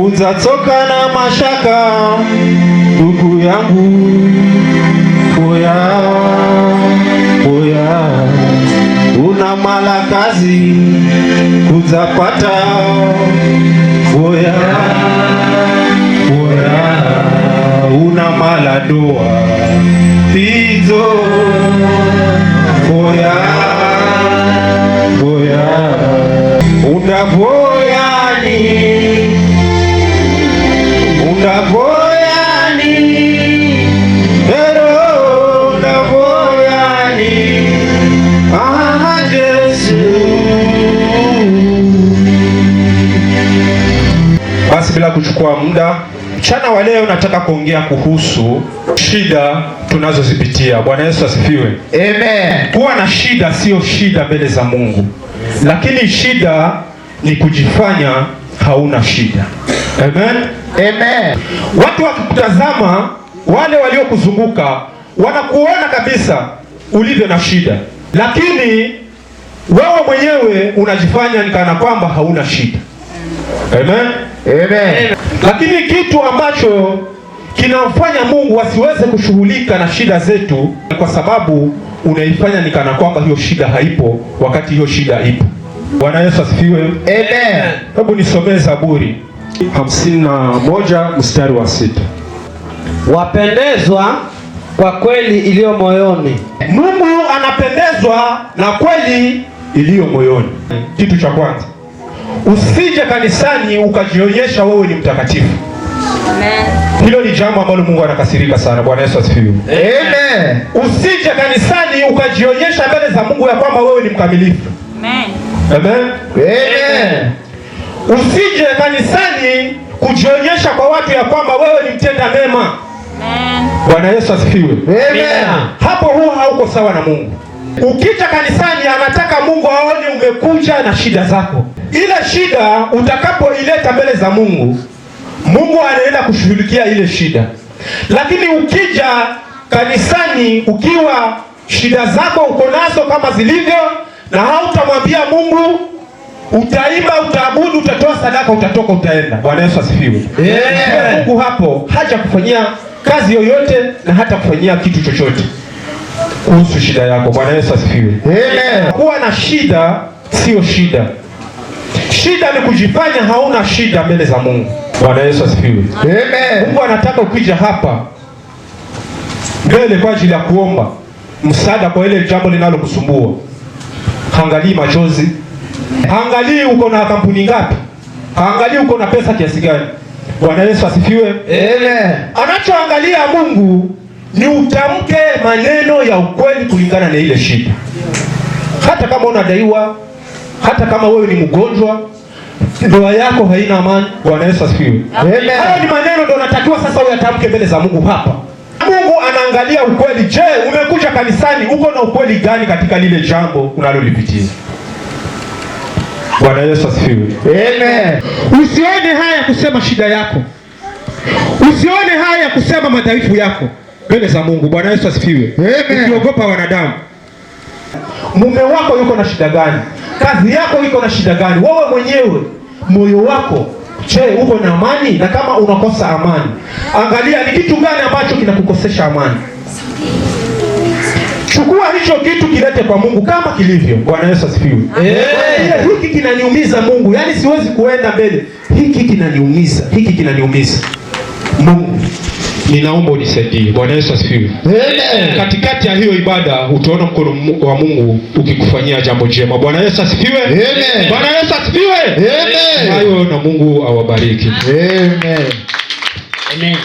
Utatoka na mashaka ndugu yangu, oya oya, una mala kazi kuzapata, oya oya, una mala doa hizo, oya oya, unavoyani Basi bila kuchukua muda, mchana wa leo nataka kuongea kuhusu shida tunazozipitia. Bwana Yesu asifiwe. Amen. Kuwa na shida sio shida mbele za Mungu, lakini shida ni kujifanya hauna shida. Amen. Amen. Watu wakikutazama, wale waliokuzunguka wanakuona kabisa ulivyo na shida, lakini wewe mwenyewe unajifanya ni kana kwamba hauna shida. Amen. Amen. Lakini kitu ambacho kinamfanya Mungu asiweze kushughulika na shida zetu kwa sababu unaifanya ni kana kwamba hiyo shida haipo wakati hiyo shida ipo. Bwana Yesu asifiwe. Amen. Hebu nisomee Zaburi 51 mstari wa 6. Wapendezwa kwa kweli iliyo moyoni. Mungu anapendezwa na kweli iliyo moyoni. Kitu cha kwanza, usije kanisani ukajionyesha wewe ni mtakatifu. Amen. Hilo ni jambo ambalo Mungu anakasirika sana. Bwana Yesu asifiwe. Amen. Usije kanisani ukajionyesha mbele za Mungu ya kwamba wewe ni mkamilifu. Amen. Amen. Amen. Usije kanisani kujionyesha kwa watu ya kwamba wewe ni mtenda mema. Amen. Bwana Yesu asifiwe. Amen. Hapo huwa hauko sawa na Mungu. Ukija kanisani anataka Mungu aone umekuja na shida zako. Ile shida utakapoileta mbele za Mungu, Mungu anaenda kushughulikia ile shida. Lakini ukija kanisani ukiwa shida zako uko nazo kama zilivyo na hautamwambia Mungu, utaimba, utaabudu, utatoa sadaka, utatoka, utaenda. Bwana Yesu asifiwe. Amen. Mungu hapo haja kufanyia kazi yoyote na hata kufanyia kitu chochote kuhusu shida yako. Bwana Yesu asifiwe. Amen. Kuwa na shida sio shida. Shida ni kujifanya hauna shida mbele za Mungu. Bwana Yesu asifiwe. Amen. Mungu anataka ukija hapa mbele kwa ajili ya kuomba msaada kwa ile jambo linalokusumbua. Haangalii machozi, haangalii uko na kampuni ngapi, haangalii uko na pesa kiasi gani. Bwana Yesu asifiwe. Amen. Anachoangalia Mungu ni utamke maneno ya ukweli kulingana na ile shida. Hata kama unadaiwa, hata kama wewe ni mgonjwa, ndoa yako haina amani. Bwana Yesu asifiwe. Amen. Hayo ni maneno ndio unatakiwa sasa uyatamke mbele za Mungu hapa. Mungu anaangalia ukweli. Je, umekuja kanisani uko na ukweli gani katika lile jambo unalolipitia? Bwana Yesu asifiwe. Amen. Usione haya kusema shida yako. Usione haya kusema madhaifu yako mbele za Mungu. Bwana Yesu asifiwe. Amen. Ukiogopa wanadamu. Mume wako yuko na shida gani? Kazi yako iko na shida gani? Wewe mwenyewe moyo wako, je, uko na amani? Na kama unakosa amani, angalia ni kitu gani ambacho kinakukosesha amani. Chukua hicho kitu kilete kwa Mungu kama kilivyo. Bwana Yesu asifiwe. Hiki kinaniumiza Mungu, yaani siwezi kuenda mbele. Hiki kinaniumiza, hiki kinaniumiza. Mungu, ninaomba unisaidie. Bwana Yesu asifiwe. Amen. Katikati ya hiyo ibada utaona mkono wa Mungu ukikufanyia jambo jema. Bwana Yesu asifiwe. Amen. Bwana Yesu asifiwe. Amen. Hayo na Mungu awabariki. Amen. Amen.